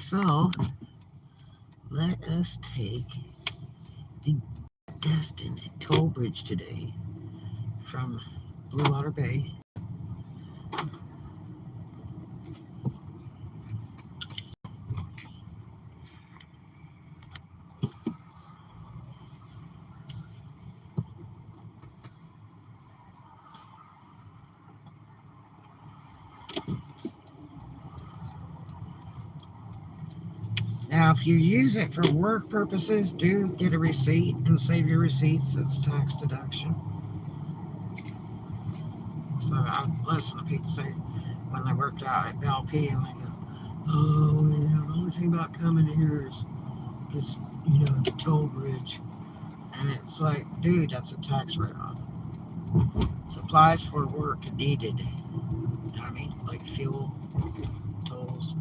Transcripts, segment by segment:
So, let us take the Destin toll bridge today from Blue Water Bay. Now, if you use it for work purposes, do get a receipt and save your receipts. It's tax deduction. So I listen to people say when they worked out at LP and they go, oh, the only thing about coming here is the toll bridge. And it's like, dude, that's a tax write-off. Supplies for work needed. You know what I mean? Like fuel, tolls.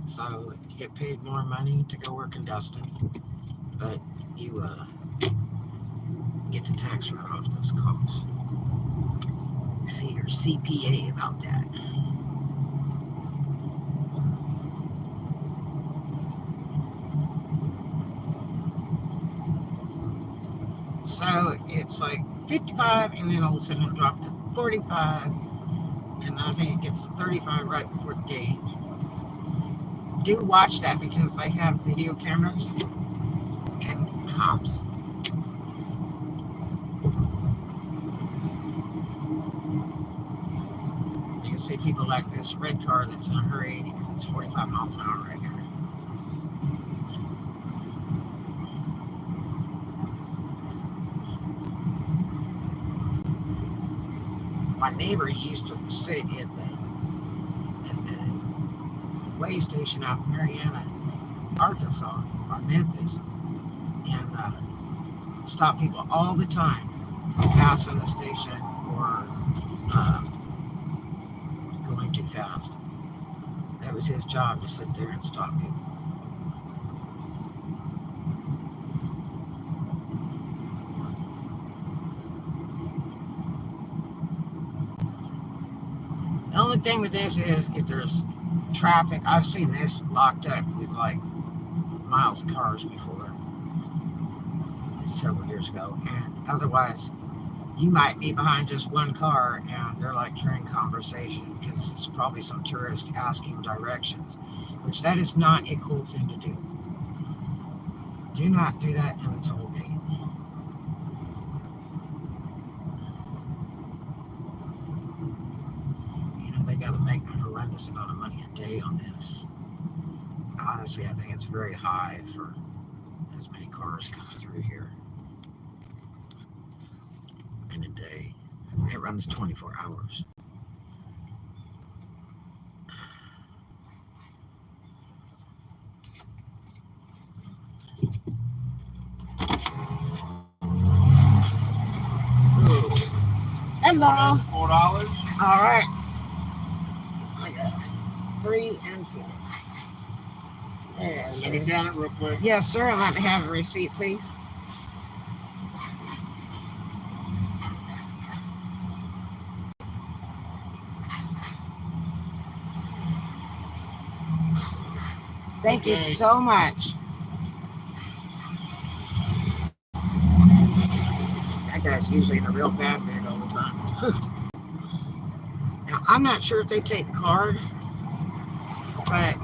So you get paid more money to go work in Destin, but you get to tax write-off those costs. See your CPA about that. So it's like 55, and then all of a sudden it'll drop to 45, and I think it gets to 35 right before the gate. Do watch that because they have video cameras and cops. You can see people like this red car that's in a hurry, and it's 45 miles an hour right here. My neighbor used to sit at the way station out in Marietta, Arkansas, or Memphis, and stop people all the time from passing the station or going too fast. That was his job, to sit there and stop people. The only thing with this is if there's traffic, I've seen this locked up with like miles of cars before several years ago, and otherwise you might be behind just one car and they're like carrying conversation because it's probably some tourist asking directions, which that is not a cool thing to do. Do not do that in the toll gate. They got to make a horrendous amount of money a day on this. Honestly, I think it's very high for as many cars coming through here in a day. It runs 24 hours. Ooh. Hello. $4. All right. I got 3 and 4. Let me count it real quick. Yes, sir. Let me have a receipt, please. Thank you so much. That guy's usually in a real bad mood all the time. Now, I'm not sure if they take card, but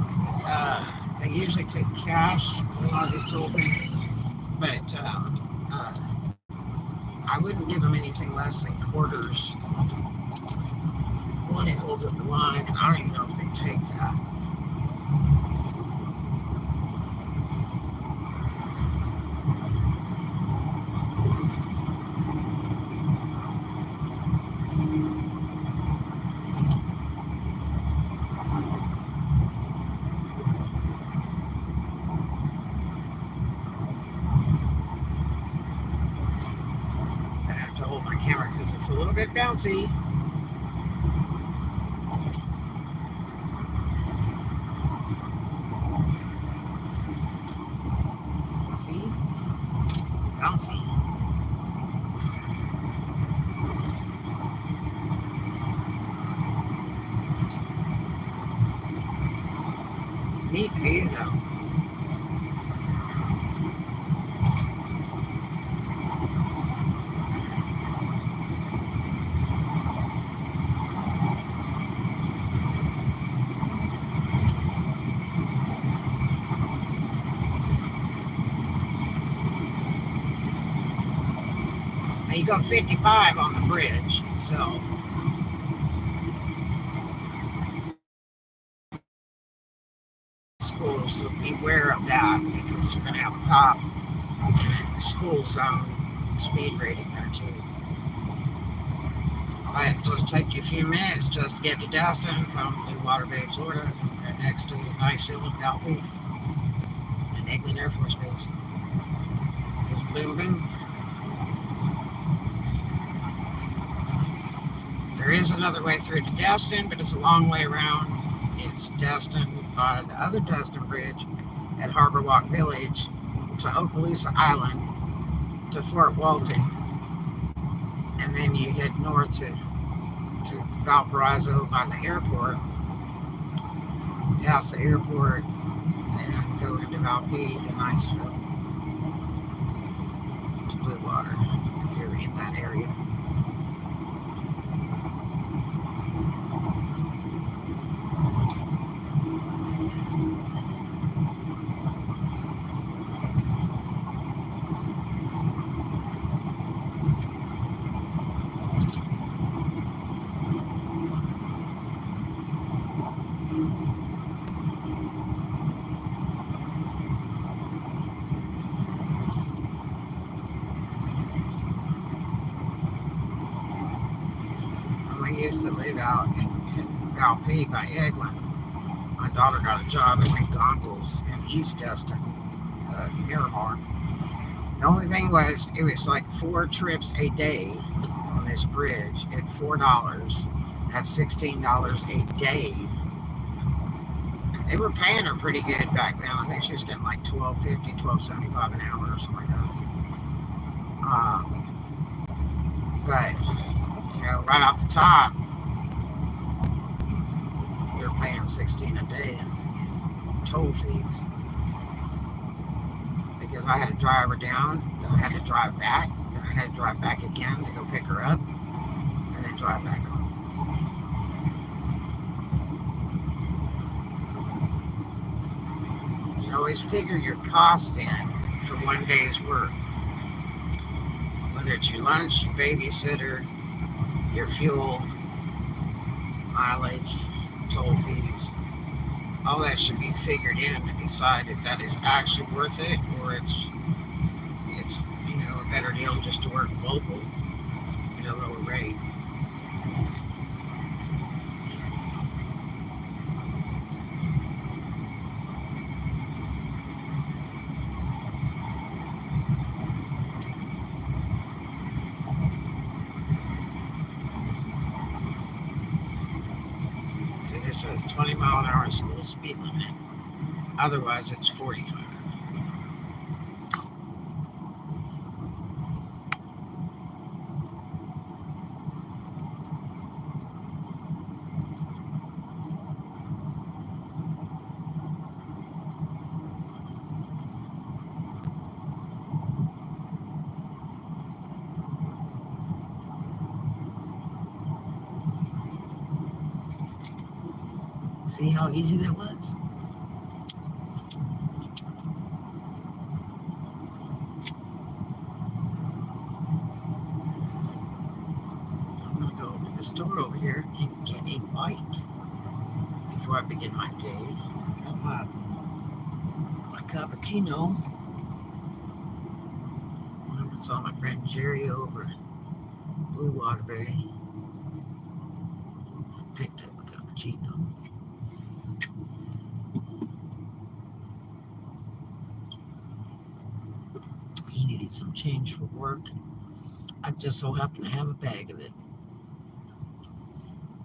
they usually take cash a lot of these toll things. But I wouldn't give them anything less than quarters. One, it holds up the line, and I don't even know if they take that. I have to hold my camera because it's a little bit bouncy. See? Bouncy. Neat view though. Now you go 55 on the bridge itself. Schools, so beware of that because you're going to have a cop in the school zone speed rating there too. Might just take you a few minutes just to get to Destin from Blue Water Bay, Florida, right next to Niceville and Valpy and Eglin Air Force Base. Just boom, boom. There is another way through to Destin, but it's a long way around. It's Destin by the other Destin Bridge at Harbor Walk Village to Okaloosa Island to Fort Walton. And then you head north to Valparaiso by the airport, past the airport, and go into Valpy to Niceville to Blue Water if you're in that area. We used to live out in Valpy by Eglin. My daughter got a job at McDonald's in East Destin, Miramar. The only thing was, it was like 4 trips a day on this bridge at $4. That's $16 a day. They were paying her pretty good back then. I think she was getting like $12.50, $12.75 an hour or something like that. But you know, right off the top, you're paying $16 a day in toll fees. Because I had to drive her down, then I had to drive back, then I had to drive back again to go pick her up, and then drive back home. So always figure your costs in for one day's work. Whether it's your lunch, your babysitter, your fuel, mileage, toll fees, all that should be figured in to decide if that is actually worth it or it's you know, a better deal just to work local at a lower rate. See, this says 20-mile-an-hour school speed limit. Otherwise, it's 45. See how easy that was? I'm going to go to the store over here and get a bite before I begin my day. Got my cappuccino. I saw my friend Jerry over in Blue Water Bay. Picked up a cappuccino. He needed some change for work. I just so happen to have a bag of it.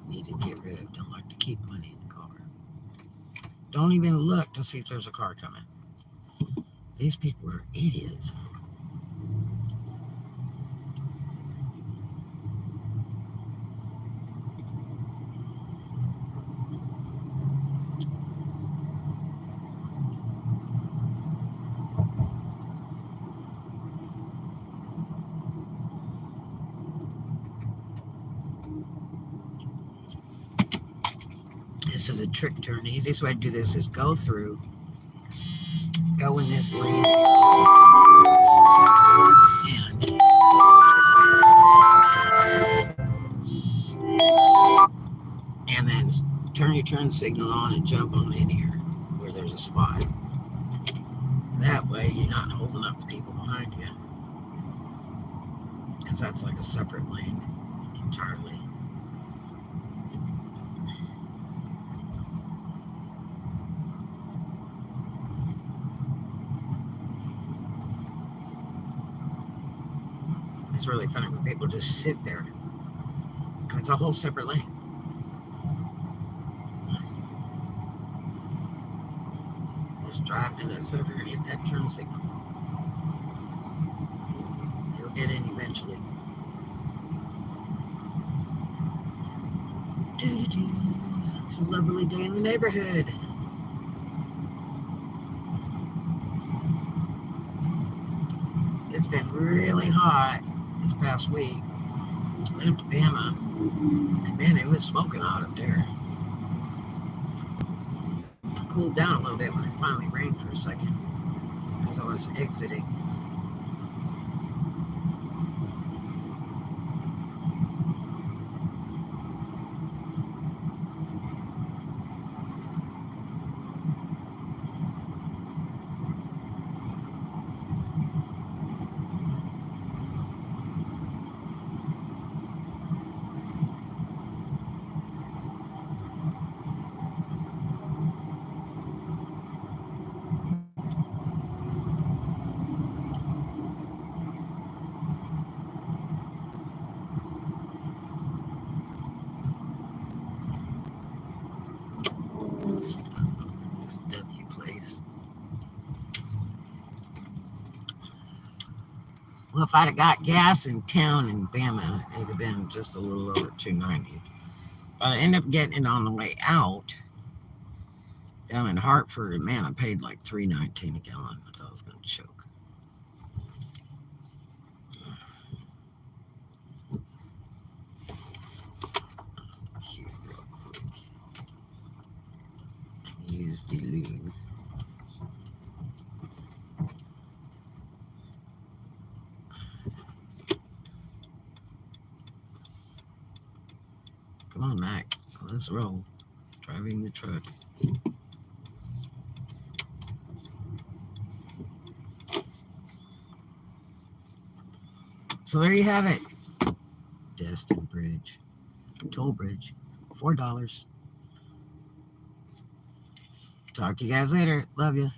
Need to get rid of. Don't like to keep money in the car. Don't even look to see if there's a car coming. These people are idiots. is a trick turn. The easiest way to do this is go through, go in this lane, and then turn your turn signal on and jump on in here where there's a spot. That way you're not holding up the people behind you, because that's like a separate lane entirely. It's really funny when people just sit there and it's a whole separate lane. Just drive in that sucker and hit that turn signal. You'll get in eventually. It's a lovely day in the neighborhood. It's been really hot this past week. I went up to Bama, and man, it was smoking hot up there. It cooled down a little bit when it finally rained for a second, as I was exiting. This W place. Well, if I'd have got gas in town in Bama, it would have been just a little over $2.90. But I ended up getting it on the way out down in Hartford, and man, I paid like $3.19 a gallon. I thought I was going to choke. Here, real quick. Use the lube. Come on, Mac. Let's roll. Driving the truck. So there you have it. Destin Bridge. Toll bridge. $4. Talk to you guys later. Love you.